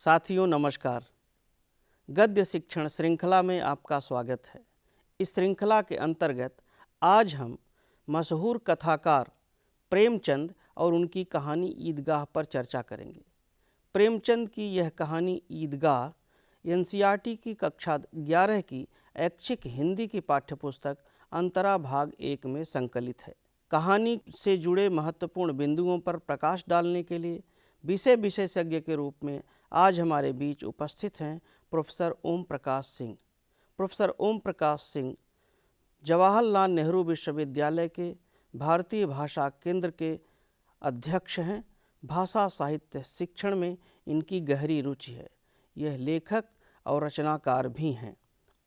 साथियों नमस्कार। गद्य शिक्षण श्रृंखला में आपका स्वागत है। इस श्रृंखला के अंतर्गत आज हम मशहूर कथाकार प्रेमचंद और उनकी कहानी ईदगाह पर चर्चा करेंगे। प्रेमचंद की यह कहानी ईदगाह एनसीईआरटी की कक्षा 11 की ऐच्छिक हिंदी की पाठ्यपुस्तक अंतरा भाग 1 में संकलित है। कहानी से जुड़े महत्वपूर्ण बिंदुओं पर प्रकाश डालने के लिए विषय विशेषज्ञ के रूप में आज हमारे बीच उपस्थित हैं प्रोफेसर ओम प्रकाश सिंह। प्रोफेसर ओम प्रकाश सिंह जवाहरलाल नेहरू विश्वविद्यालय के भारतीय भाषा केंद्र के अध्यक्ष हैं। भाषा साहित्य शिक्षण में इनकी गहरी रुचि है। यह लेखक और रचनाकार भी हैं।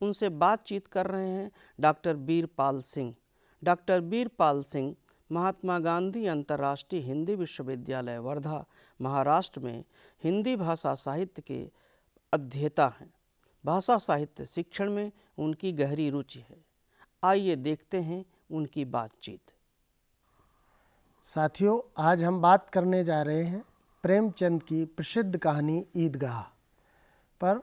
उनसे बातचीत कर रहे हैं डॉक्टर वीरपाल सिंह। डॉक्टर वीरपाल सिंह महात्मा गांधी अंतर्राष्ट्रीय हिंदी विश्वविद्यालय वर्धा महाराष्ट्र में हिंदी भाषा साहित्य के अध्येता हैं। भाषा साहित्य शिक्षण में उनकी गहरी रुचि है। आइए देखते हैं उनकी बातचीत। साथियों, आज हम बात करने जा रहे हैं प्रेमचंद की प्रसिद्ध कहानी ईदगाह पर।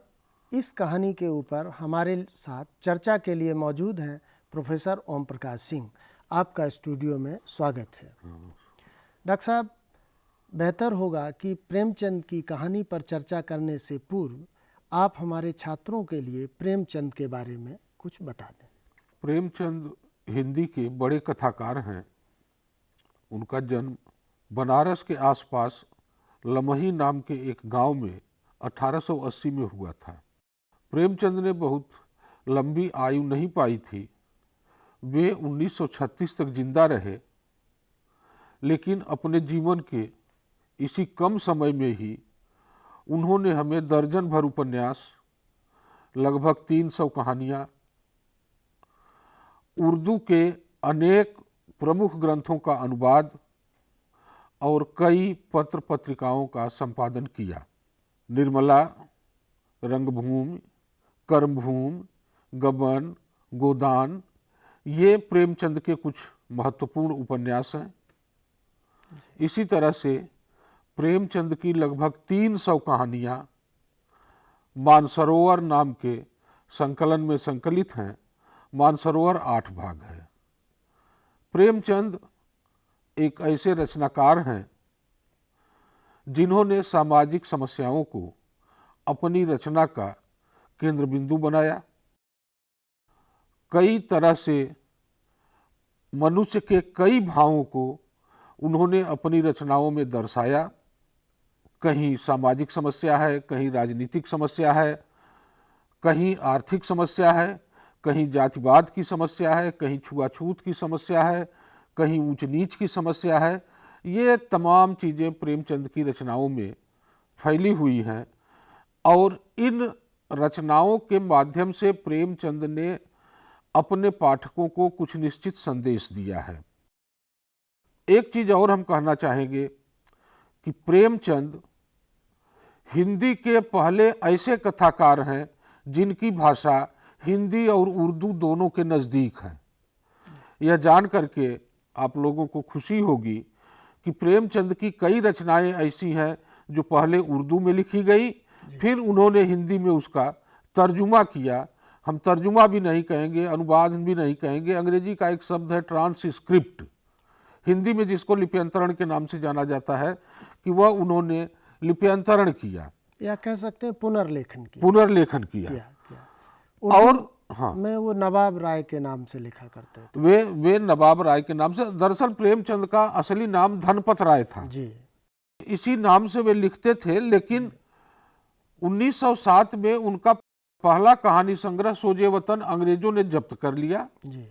इस कहानी के ऊपर हमारे साथ चर्चा के लिए मौजूद हैं प्रोफेसर ओम प्रकाश सिंह। आपका स्टूडियो में स्वागत है। डॉक्टर साहब, बेहतर होगा कि प्रेमचंद की कहानी पर चर्चा करने से पूर्व आप हमारे छात्रों के लिए प्रेमचंद के बारे में कुछ बता दें। प्रेमचंद हिंदी के बड़े कथाकार हैं। उनका जन्म बनारस के आसपास लमही नाम के एक गांव में 1880 में हुआ था। प्रेमचंद ने बहुत लंबी आयु नहीं पाई थी। वे 1936 तक जिंदा रहे, लेकिन अपने जीवन के इसी कम समय में ही उन्होंने हमें दर्जन भर उपन्यास, लगभग 300 कहानियाँ, उर्दू के अनेक प्रमुख ग्रंथों का अनुवाद और कई पत्र पत्रिकाओं का संपादन किया। निर्मला, रंगभूमि, कर्मभूमि, गबन, गोदान ये प्रेमचंद के कुछ महत्वपूर्ण उपन्यास हैं। इसी तरह से प्रेमचंद की लगभग 300 कहानियाँ मानसरोवर नाम के संकलन में संकलित हैं। मानसरोवर 8 भाग है। प्रेमचंद एक ऐसे रचनाकार हैं जिन्होंने सामाजिक समस्याओं को अपनी रचना का केंद्र बिंदु बनाया। कई तरह से मनुष्य के कई भावों को उन्होंने अपनी रचनाओं में दर्शाया। कहीं सामाजिक समस्या है, कहीं राजनीतिक समस्या है, कहीं आर्थिक समस्या है, कहीं जातिवाद की समस्या है, कहीं छुआछूत की समस्या है, कहीं ऊंच नीच की समस्या है। ये तमाम चीज़ें प्रेमचंद की रचनाओं में फैली हुई हैं और इन रचनाओं के माध्यम से प्रेमचंद ने अपने पाठकों को कुछ निश्चित संदेश दिया है। एक चीज़ और हम कहना चाहेंगे कि प्रेमचंद हिंदी के पहले ऐसे कथाकार हैं जिनकी भाषा हिंदी और उर्दू दोनों के नज़दीक है। यह जान करके आप लोगों को खुशी होगी कि प्रेमचंद की कई रचनाएं ऐसी हैं जो पहले उर्दू में लिखी गई, फिर उन्होंने हिंदी में उसका तर्जुमा किया। हम तर्जुमा भी नहीं कहेंगे, अनुवाद भी नहीं कहेंगे। अंग्रेजी का एक शब्द है ट्रांसस्क्रिप्ट, हिंदी में जिसको लिप्यंतरण के नाम से जाना जाता है, कि वह उन्होंने लिप्यंतरण किया या कह सकते हैं पुनर्लेखन किया। और हाँ, मैं वो नवाब राय के नाम से लिखा करते थे। वे नवाब राय के नाम से। दरअसल प्रेमचंद का असली नाम धनपत राय था जी। इसी नाम से वे लिखते थे, लेकिन 1907 में उनका पहला कहानी संग्रह सोजे वतन अंग्रेजों ने जब्त कर लिया जी।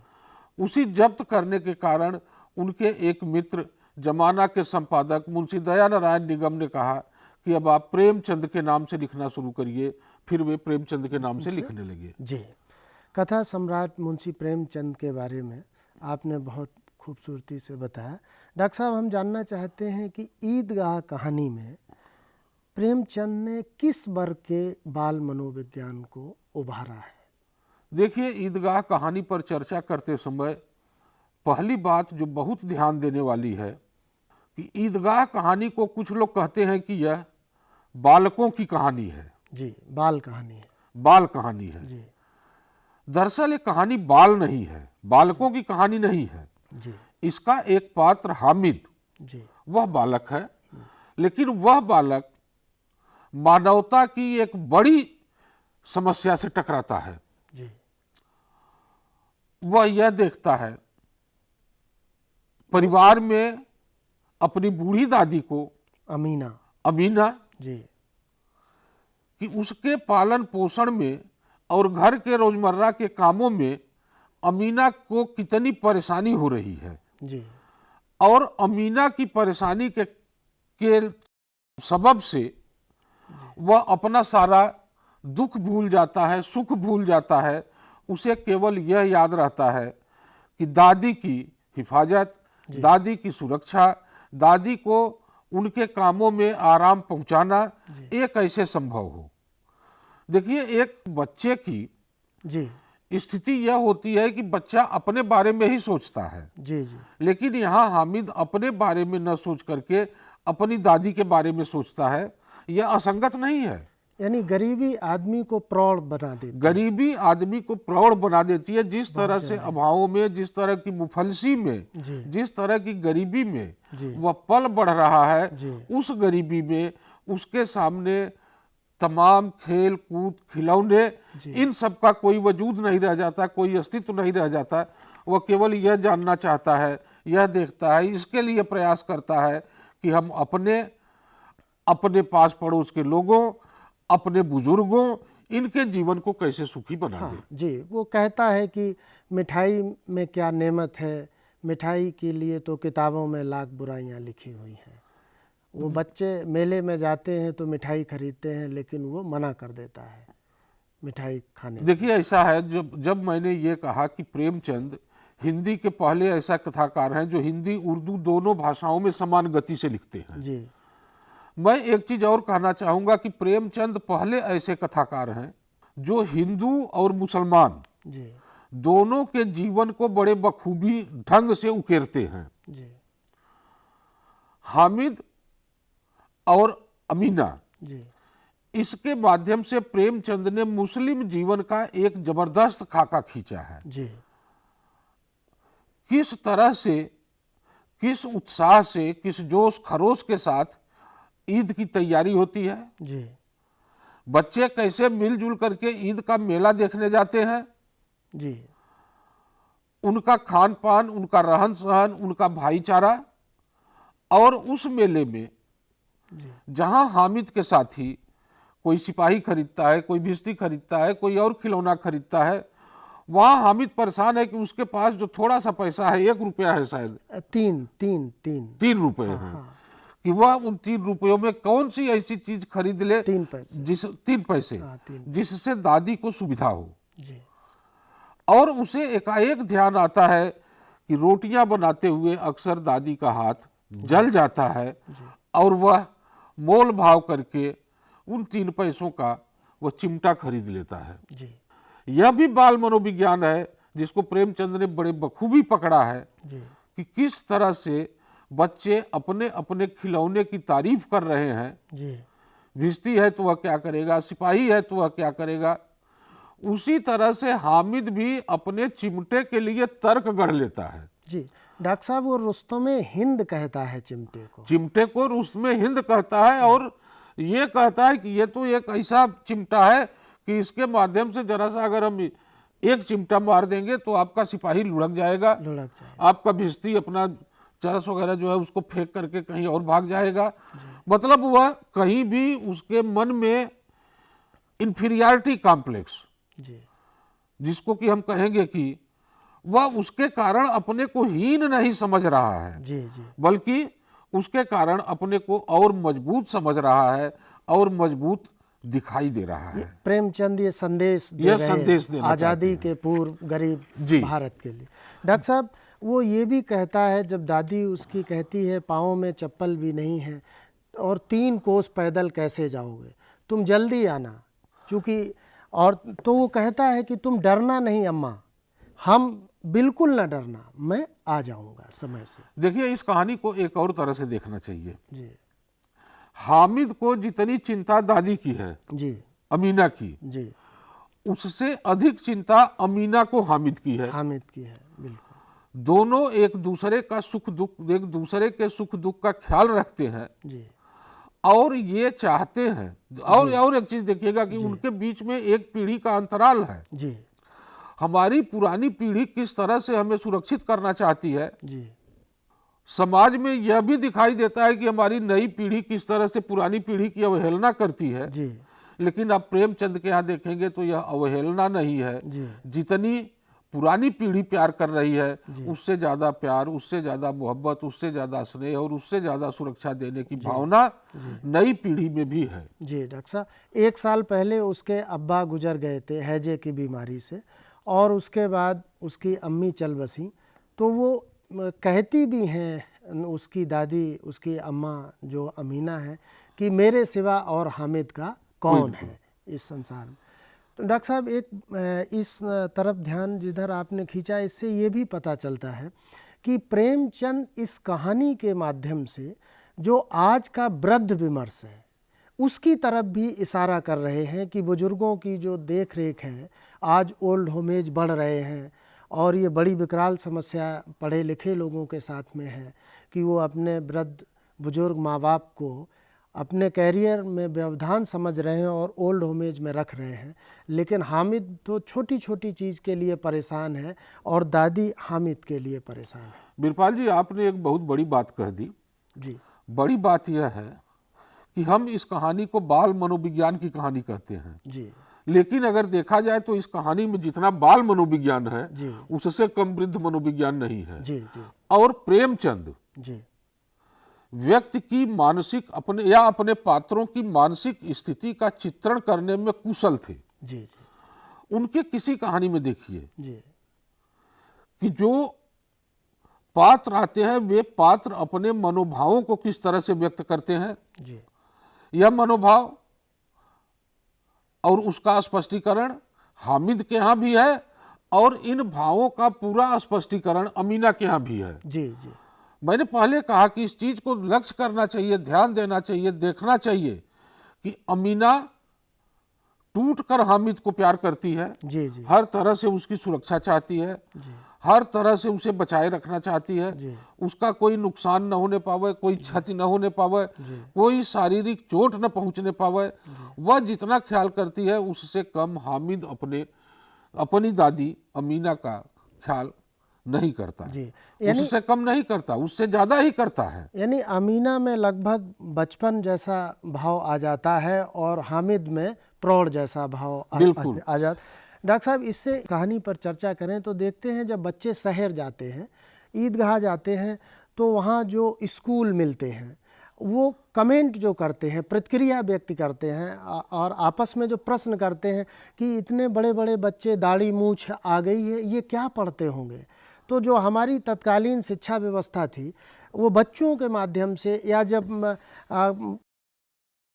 उसी जब्त करने के कारण उनके एक मित्र जमाना के संपादक मुंशी दयानारायण निगम ने कहा कि अब आप प्रेमचंद के नाम से लिखना शुरू करिए। फिर वे प्रेमचंद के नाम से लिखने लगे। जी। कथा सम्राट मुंशी प्रेमचंद के बारे में आपने बहुत खूबसूरती से बताया। डॉक्टर साहब, हम जानना चाहते हैं कि ईदगाह कहानी में प्रेमचंद ने किस वर्ग के बाल मनोविज्ञान को उभारा है? देखिए, ईदगाह कहानी पर चर्चा करते समय पहली बात जो बहुत ध्यान देने वाली है कि ईदगाह कहानी को कुछ लोग कहते हैं कि यह बालकों की कहानी है, जी, बाल कहानी है। बाल कहानी है। जी दरअसल ये कहानी बाल नहीं है, बालकों की कहानी नहीं है। जी इसका एक पात्र हामिद, जी वह बालक है, लेकिन वह बालक मानवता की एक बड़ी समस्या से टकराता है। जी वह यह देखता है परिवार में अपनी बूढ़ी दादी को, अमीना। अमीना, जी कि उसके पालन पोषण में और घर के रोजमर्रा के कामों में अमीना को कितनी परेशानी हो रही है, जी और अमीना की परेशानी के सबब से वह अपना सारा दुख भूल जाता है, सुख भूल जाता है। उसे केवल यह याद रहता है कि दादी की हिफाजत, दादी की सुरक्षा, दादी को उनके कामों में आराम पहुंचाना ये कैसे संभव हो। देखिए, एक बच्चे की जी स्थिति यह होती है कि बच्चा अपने बारे में ही सोचता है, जी जी लेकिन यहाँ हामिद अपने बारे में न सोच करके अपनी दादी के बारे में सोचता है। यह असंगत नहीं है। यानी गरीबी आदमी को प्रौढ़ बना देती। गरीबी आदमी को प्रौढ़ बना देती है। जिस तरह से अभावों में, जिस तरह की मुफलसी में, जी जिस तरह की गरीबी में जी वह पल बढ़ रहा है, जी उस गरीबी में उसके सामने तमाम खेल कूद, खिलौने, इन सब का कोई वजूद नहीं रह जाता, कोई अस्तित्व नहीं रह जाता। वह केवल यह जानना चाहता है, यह देखता है, इसके लिए प्रयास करता है कि हम अपने पास पड़ोस के लोगों, अपने बुजुर्गों, इनके जीवन को कैसे सुखी बना दें। जी, वो कहता है कि मिठाई में क्या नेमत है, मिठाई के लिए तो किताबों में लाख बुराइयां लिखी हुई हैं। वो बच्चे मेले में जाते हैं तो मिठाई खरीदते हैं, लेकिन वो मना कर देता है मिठाई खाने से। देखिए, ऐसा है, जब मैंने ये कहा कि प्रेमचंद हिंदी के पहले ऐसा कथाकार हैं जो हिंदी उर्दू दोनों भाषाओं में समान गति से लिखते हैं। जी मैं एक चीज और कहना चाहूंगा कि प्रेमचंद पहले ऐसे कथाकार हैं जो हिंदू और मुसलमान जी दोनों के जीवन को बड़े बखूबी ढंग से उकेरते हैं। जी हामिद और अमीना, जी इसके माध्यम से प्रेमचंद ने मुस्लिम जीवन का एक जबरदस्त खाका खींचा है। जी किस तरह से, किस उत्साह से, किस जोश खरोश के साथ ईद की तैयारी होती है। जी बच्चे कैसे मिलजुल करके ईद का मेला देखने जाते हैं। जी उनका खान पान, उनका रहन सहन, उनका भाईचारा, और उस मेले में जहां हामिद के साथी कोई सिपाही खरीदता है, कोई भिश्ती खरीदता है, कोई और खिलौना खरीदता है, वहां हामिद परेशान है कि उसके पास जो थोड़ा सा पैसा है, 1 रुपया है, शायद तीन रुपए हैं, कि वह उन 3 रुपयों में कौन सी ऐसी चीज खरीद ले 3 पैसे। 3 पैसे, जिससे दादी को सुविधा हो। जी और उसे एकाएक ध्यान आता है कि रोटियां बनाते हुए अक्सर दादी का हाथ जल जाता है, और वह मोल भाव करके उन 3 पैसों का वह चिमटा खरीद लेता है। जी यह भी बाल मनोविज्ञान है जिसको प्रेमचंद ने बड़े बखूबी पकड़ा है जी कि किस तरह से बच्चे अपने अपने खिलौने की तारीफ कर रहे हैं। जी भिश्ती है तो वह क्या करेगा, सिपाही है तो वह क्या करेगा। उसी तरह से हामिद भी अपने चिमटे के लिए तर्क गढ़ लेता है। जी डॉक्टर साहब, वो रुस्तम हिंद कहता है चिमटे को रुस्तम हिंद कहता है, और ये कहता है कि ये तो एक ऐसा चिमटा है कि इसके माध्यम से जरा सा अगर हम एक चिमटा मार देंगे तो आपका सिपाही लुढ़क जाएगा, आपका भिश्ती अपना चरस वगैरह जो है उसको फेंक करके कहीं और भाग जाएगा। मतलब वह कहीं भी उसके मन में इंफीरियरिटी कॉम्प्लेक्स, जिसको कि हम कहेंगे कि वह उसके कारण अपने को हीन नहीं समझ रहा है, जी जी बल्कि उसके कारण अपने को और मजबूत समझ रहा है और मजबूत दिखाई दे रहा है। प्रेमचंद ये संदेश देना आज़ादी के पूर्व गरीब भारत के लिए। डॉक्टर साहब, वो ये भी कहता है, जब दादी उसकी कहती है पाँव में चप्पल भी नहीं है और 3 कोस पैदल कैसे जाओगे, तुम जल्दी आना, क्योंकि और तो वो कहता है कि तुम डरना नहीं अम्मा, हम बिल्कुल ना डरना, मैं आ जाऊंगा समय से। देखिए, इस कहानी को एक और तरह से देखना चाहिए। जी हामिद को जितनी चिंता दादी की है, जी अमीना की, जी, उससे अधिक चिंता अमीना को हामिद की है। हामिद की है, बिल्कुल दोनों एक दूसरे का सुख दुख, एक दूसरे के सुख दुख का ख्याल रखते हैं जी और ये चाहते हैं। और एक चीज देखिएगा कि उनके बीच में एक पीढ़ी का अंतराल है। जी हमारी पुरानी पीढ़ी किस तरह से हमें सुरक्षित करना चाहती है, जी समाज में यह भी दिखाई देता है कि हमारी नई पीढ़ी किस तरह से पुरानी पीढ़ी की अवहेलना करती है। जी लेकिन आप प्रेमचंद के यहाँ देखेंगे तो यह अवहेलना नहीं है। जी जितनी पुरानी पीढ़ी प्यार कर रही है, उससे ज्यादा प्यार, उससे ज्यादा मोहब्बत, उससे ज्यादा स्नेह और उससे ज्यादा सुरक्षा देने की भावना नई पीढ़ी में भी है। जी डॉक्टर साहब, 1 साल पहले उसके अब्बा गुजर गए थे हैजे की बीमारी से, और उसके बाद उसकी अम्मी चल बसी। तो वो कहती भी हैं, उसकी दादी, उसकी अम्मा जो अमीना है, कि मेरे सिवा और हामिद का कौन है इस संसार में। तो डॉक्टर साहब, एक इस तरफ ध्यान जिधर आपने खींचा, इससे ये भी पता चलता है कि प्रेमचंद इस कहानी के माध्यम से जो आज का वृद्ध विमर्श है उसकी तरफ भी इशारा कर रहे हैं कि बुजुर्गों की जो देख रेख है, आज ओल्ड होमेज बढ़ रहे हैं और ये बड़ी विकराल समस्या पढ़े लिखे लोगों के साथ में है कि वो अपने वृद्ध बुजुर्ग माँ बाप को अपने कैरियर में व्यवधान समझ रहे हैं और ओल्ड होमेज में रख रहे हैं। लेकिन हामिद तो छोटी छोटी चीज़ के लिए परेशान है और दादी हामिद के लिए परेशान है। बिरपाल जी, आपने एक बहुत बड़ी बात कह दी। जी बड़ी बात यह है कि हम इस कहानी को बाल मनोविज्ञान की कहानी कहते हैं, जी लेकिन अगर देखा जाए तो इस कहानी में जितना बाल मनोविज्ञान है जी उससे कम वृद्ध मनोविज्ञान नहीं है। जी जी और प्रेमचंद जी व्यक्ति की मानसिक अपने पात्रों की मानसिक स्थिति का चित्रण करने में कुशल थे। जी जी उनके किसी कहानी में देखिए जी कि जो पात्र आते हैं वे पात्र अपने मनोभावों को किस तरह से व्यक्त करते हैं, जी यह मनोभाव और उसका स्पष्टीकरण हामिद के यहाँ भी है और इन भावों का पूरा स्पष्टीकरण अमीना के यहाँ भी है। जी जी मैंने पहले कहा कि इस चीज को लक्ष्य करना चाहिए, ध्यान देना चाहिए, देखना चाहिए कि अमीना टूट कर हामिद को प्यार करती है, जी जी हर तरह से उसकी सुरक्षा चाहती है, हर तरह से उसे बचाए रखना चाहती है, उसका कोई नुकसान न होने पावे, कोई क्षति न होने पावे, कोई शारीरिक चोट न पहुंचने पावे। वह जितना ख्याल करती है उससे कम हामिद अपनी दादी अमीना का ख्याल नहीं करता है। जी उससे कम नहीं करता, उससे ज्यादा ही करता है। यानी अमीना में लगभग बचपन जैसा भाव आ जाता है और हामिद में प्रौढ़ जैसा भाव बिल्कुल आ जाता। डॉक्टर साहब, इससे कहानी पर चर्चा करें तो देखते हैं जब बच्चे शहर जाते हैं, ईदगाह जाते हैं, तो वहाँ जो स्कूल मिलते हैं वो कमेंट जो करते हैं, प्रतिक्रिया व्यक्त करते हैं और आपस में जो प्रश्न करते हैं कि इतने बड़े बड़े बच्चे, दाढ़ी मूछ आ गई है, ये क्या पढ़ते होंगे। तो जो हमारी तत्कालीन शिक्षा व्यवस्था थी वो बच्चों के माध्यम से, या जब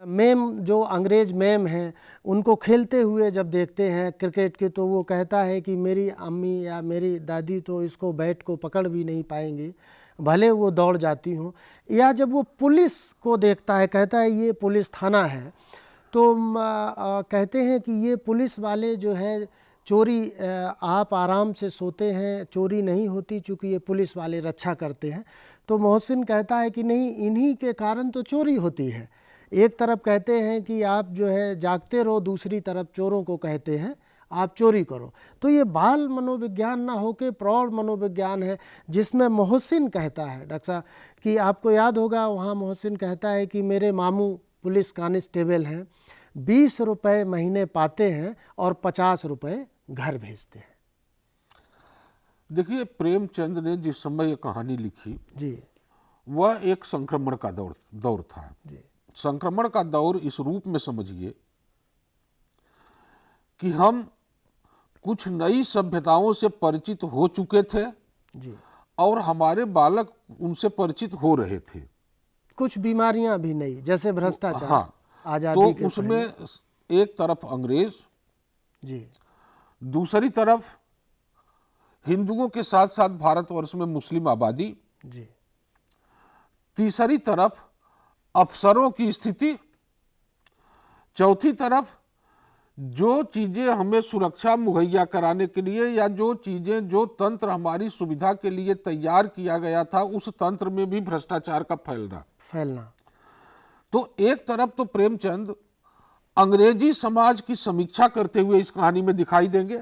मेम जो अंग्रेज मेम हैं उनको खेलते हुए जब देखते हैं क्रिकेट के, तो वो कहता है कि मेरी अम्मी या मेरी दादी तो इसको बैट को पकड़ भी नहीं पाएंगी, भले वो दौड़ जाती हूँ। या जब वो पुलिस को देखता है, कहता है ये पुलिस थाना है, तो कहते हैं कि ये पुलिस वाले जो है चोरी, आप आराम से सोते हैं, चोरी नहीं होती चूँकि ये पुलिस वाले रक्षा करते हैं। तो मोहसिन कहता है कि नहीं, इन्हीं के कारण तो चोरी होती है। एक तरफ कहते हैं कि आप जो है जागते रहो, दूसरी तरफ चोरों को कहते हैं आप चोरी करो। तो ये बाल मनोविज्ञान ना होके प्रौढ़ मनोविज्ञान है, जिसमें मोहसिन कहता है डॉक्टर साहब कि आपको याद होगा, वहाँ मोहसिन कहता है कि मेरे मामू पुलिस कांस्टेबल हैं, 20 रुपये महीने पाते हैं और 50 रुपये घर भेजते हैं। देखिए, प्रेमचंद ने जिस समय ये कहानी लिखी जी वह एक संक्रमण का दौर था। जी संक्रमण का दौर इस रूप में समझिए कि हम कुछ नई सभ्यताओं से परिचित हो चुके थे जी और हमारे बालक उनसे परिचित हो रहे थे। कुछ बीमारियां भी नहीं, जैसे भ्रष्टाचार, हाँ, आजादी तो उसमें एक तरफ अंग्रेज, जी दूसरी तरफ हिंदुओं के साथ साथ भारतवर्ष में मुस्लिम आबादी, जी तीसरी तरफ अफसरों की स्थिति, चौथी तरफ जो चीजें हमें सुरक्षा मुहैया कराने के लिए या जो चीजें, जो तंत्र हमारी सुविधा के लिए तैयार किया गया था, उस तंत्र में भी भ्रष्टाचार का फैलना। तो एक तरफ तो प्रेमचंद अंग्रेजी समाज की समीक्षा करते हुए इस कहानी में दिखाई देंगे,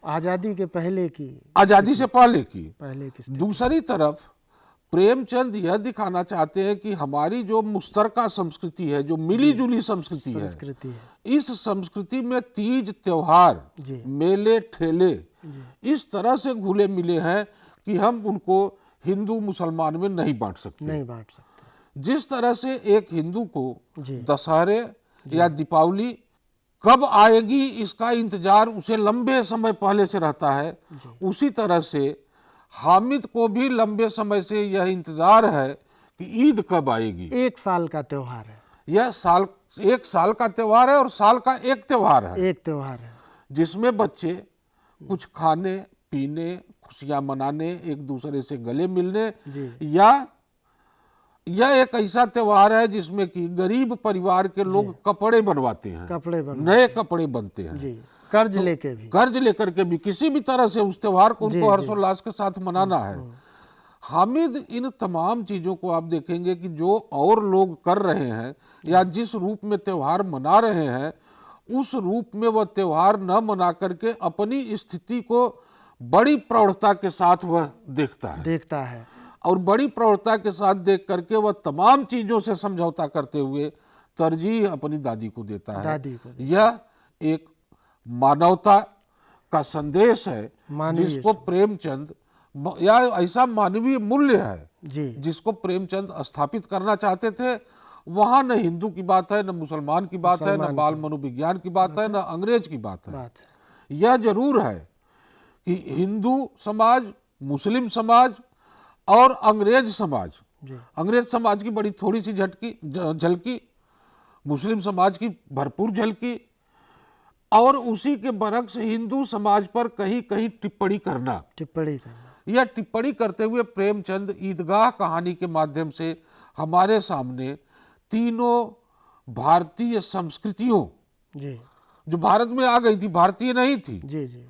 आज़ादी के पहले की, आजादी से पहले की स्थिति। दूसरी तरफ प्रेमचंद यह दिखाना चाहते हैं कि हमारी जो मुश्तरका संस्कृति है, जो मिली जुली संस्कृति है, इस संस्कृति में तीज त्योहार, मेले ठेले इस तरह से घुले मिले हैं कि हम उनको हिंदू मुसलमान में नहीं बांट सकते। जिस तरह से एक हिंदू को दशहरे या दीपावली कब आएगी इसका इंतजार उसे लंबे समय पहले से रहता है, उसी तरह से हामिद को भी लंबे समय से यह इंतजार है कि ईद कब आएगी। एक साल का त्योहार है यह, एक साल का त्योहार है और साल का एक त्योहार है, जिसमें बच्चे कुछ खाने पीने, खुशियां मनाने, एक दूसरे से गले मिलने, या यह एक ऐसा त्योहार है जिसमें कि गरीब परिवार के लोग कपड़े बनवाते हैं, नए कपड़े बनते हैं, कर्ज लेकर के भी किसी भी तरह से उस त्योहार को उनको हर्षोल्लास के साथ मनाना है। हामिद इन तमाम चीजों को आप देखेंगे कि जो और लोग कर रहे हैं या जिस रूप में त्योहार मना रहे हैं, उस रूप में वह त्योहार न मना करके अपनी स्थिति को बड़ी प्रौढ़ता के साथ वह देखता है और बड़ी प्रौढ़ता के साथ देख करके वह तमाम चीजों से समझौता करते हुए तरजीह अपनी दादी को देता है। यह एक मानवता का संदेश है जिसको प्रेमचंद, या ऐसा मानवीय मूल्य है जिसको प्रेमचंद स्थापित करना चाहते थे। वहां न हिंदू की बात है, न मुसलमान की बात है, न बाल मनोविज्ञान की बात है, न अंग्रेज की बात है। यह जरूर है कि हिंदू समाज, मुस्लिम समाज और अंग्रेज समाज की बड़ी थोड़ी सी झलकी, मुस्लिम समाज की भरपूर झलकी, और उसी के बरक्स हिंदू समाज पर कहीं कहीं टिप्पणी करना। यह टिप्पणी करते हुए प्रेमचंद ईदगाह कहानी के माध्यम से हमारे सामने तीनों भारतीय संस्कृतियों, जो भारत में आ गई थी, भारतीय नहीं थी,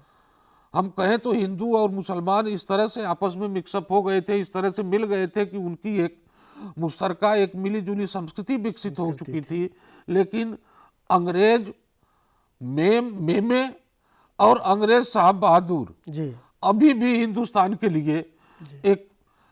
हम कहें तो हिंदू और मुसलमान इस तरह से आपस में मिक्सअप हो गए थे, इस तरह से मिल गए थे कि उनकी एक मुश्तरका, एक मिली जुली संस्कृति विकसित हो चुकी थी। लेकिन अंग्रेज मेमे और अंग्रेज साहब बहादुर अभी भी हिंदुस्तान के लिए एक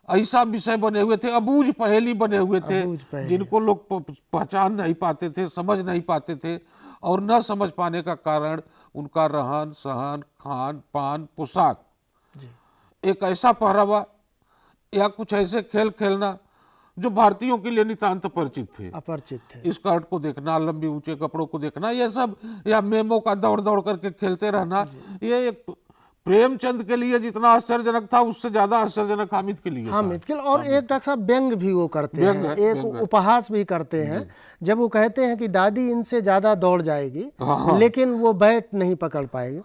ऐसा विषय बने हुए थे, अबूझ पहेली बने हुए थे, जिनको लोग पहचान नहीं पाते थे, समझ नहीं पाते थे, और न समझ पाने का कारण उनका रहन सहन, खान पान, पोशाक, एक ऐसा पहरावा या कुछ ऐसे खेल खेलना जो भारतीयों के लिए नितांत अपरिचित थे। स्कर्ट को देखना, लंबी ऊंचे कपड़ों को देखना, ये सब, या मेमो का दौड़ दौड़ करके खेलते रहना, ये एक प्रेमचंद के लिए जितना आश्चर्यजनक था उससे ज्यादा आश्चर्यजनक हामिद के लिए और एक डॉक्टर साहब व्यंग भी वो करते हैं, एक उपहास भी करते हैं जब वो कहते हैं कि दादी इनसे ज्यादा दौड़ जाएगी लेकिन वो बैट नहीं पकड़ पाएगी।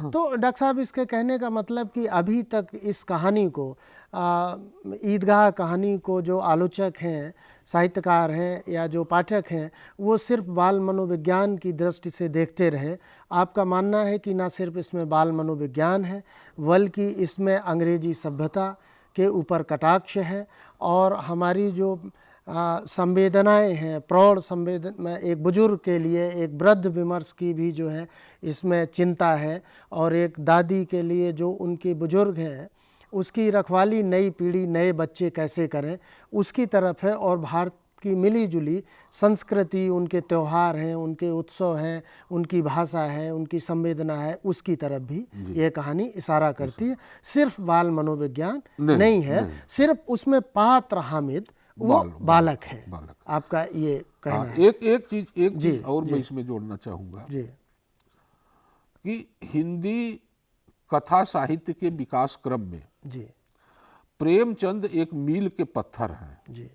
तो डॉक्टर साहब इसके कहने का मतलब कि अभी तक इस कहानी को, ईदगाह कहानी को जो आलोचक हैं, साहित्यकार हैं या जो पाठक हैं, वो सिर्फ बाल मनोविज्ञान की दृष्टि से देखते रहे। आपका मानना है कि ना सिर्फ इसमें बाल मनोविज्ञान है बल्कि इसमें अंग्रेजी सभ्यता के ऊपर कटाक्ष है, और हमारी जो संवेदनाएं हैं, प्रौढ़ संवेदना, एक बुजुर्ग के लिए एक वृद्ध विमर्श की भी जो है इसमें चिंता है, और एक दादी के लिए जो उनके बुजुर्ग हैं उसकी रखवाली नई पीढ़ी, नए बच्चे कैसे करें, उसकी तरफ है। और भारत की मिली जुली संस्कृति, उनके त्यौहार हैं, उनके उत्सव हैं, उनकी भाषा है, उनकी संवेदना है, उसकी तरफ भी ये कहानी इशारा करती है। सिर्फ बाल मनोविज्ञान नहीं है, सिर्फ उसमें पात्र हामिद वो बालक है। आपका ये कहना है। एक चीज और मैं इसमें जोड़ना चाहूँगा कि हिंदी कथा साहित्य के विकास क्रम में प्रेमचंद एक मील के पत्थर हैं,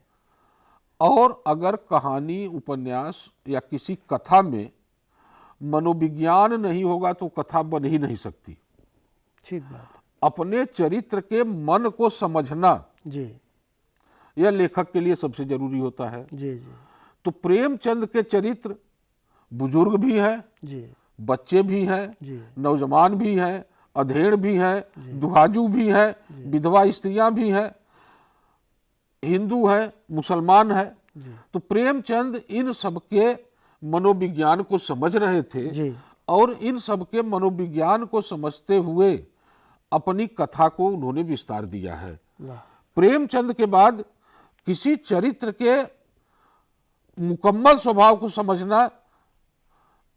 और अगर कहानी, उपन्यास या किसी कथा में मनोविज्ञान नहीं होगा तो कथा बन ही नहीं सकती। ठीक बात। अपने चरित्र के मन को समझना यह लेखक के लिए सबसे जरूरी होता है। तो प्रेमचंद के चरित्र बुजुर्ग भी हैं, जी बच्चे भी हैं, जी नौजवान भी हैं, अधेड़ भी हैं, दुहाजू भी हैं, विधवा स्त्रियां भी हैं, हिंदू हैं, मुसलमान हैं। तो प्रेमचंद इन सबके मनोविज्ञान को समझ रहे थे जी और इन सबके मनोविज्ञान को समझते हुए अपनी कथा को उन्होंने विस्तार दिया है। वाह प्रेमचंद के बाद किसी चरित्र के मुकम्मल स्वभाव को समझना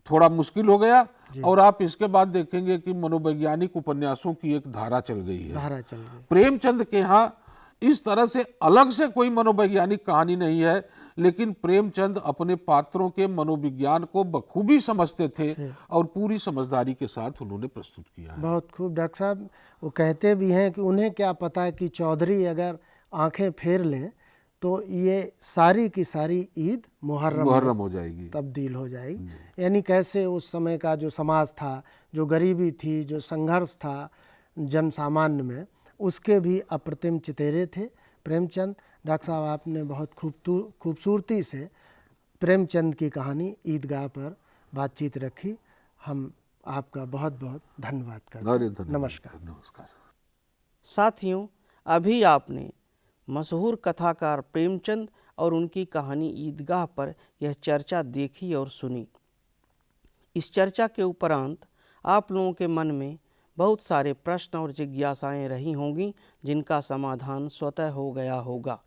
थोड़ा मुश्किल हो गया और आप इसके बाद देखेंगे कि मनोवैज्ञानिक उपन्यासों की एक धारा चल गई है। धारा चल गई। प्रेमचंद के यहाँ इस तरह से अलग से कोई मनोवैज्ञानिक कहानी नहीं है, लेकिन प्रेमचंद अपने पात्रों के मनोविज्ञान को बखूबी समझते थे और पूरी समझदारी के साथ उन्होंने प्रस्तुत किया है। बहुत खूब डॉक्टर साहब। वो कहते भी हैं कि उन्हें क्या पता है कि चौधरी अगर आंखें फेर लें तो ये सारी की सारी ईद मुहर्रम हो जाएगी, तब्दील हो जाएगी। यानी कैसे उस समय का जो समाज था, जो गरीबी थी, जो संघर्ष था जन सामान्य में, उसके भी अप्रतिम चितेरे थे प्रेमचंद। डॉक्टर साहब आपने बहुत खूबसूरती से प्रेमचंद की कहानी ईदगाह पर बातचीत रखी। हम आपका बहुत बहुत धन्यवाद करते हैं। नमस्कार। नमस्कार। साथियों, अभी आपने मशहूर कथाकार प्रेमचंद और उनकी कहानी ईदगाह पर यह चर्चा देखी और सुनी। इस चर्चा के उपरांत आप लोगों के मन में बहुत सारे प्रश्न और जिज्ञासाएं रही होंगी जिनका समाधान स्वतः हो गया होगा।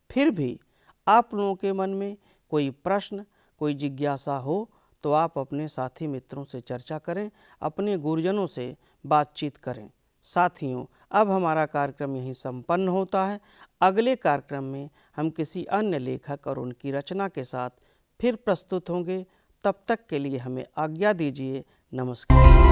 फिर भी आप लोगों के मन में कोई प्रश्न, कोई जिज्ञासा हो तो आप अपने साथी मित्रों से चर्चा करें, अपने गुरुजनों से बातचीत करें। साथियों, अब हमारा कार्यक्रम यहीं संपन्न होता है। अगले कार्यक्रम में हम किसी अन्य लेखक और उनकी रचना के साथ फिर प्रस्तुत होंगे। तब तक के लिए हमें आज्ञा दीजिए। नमस्कार।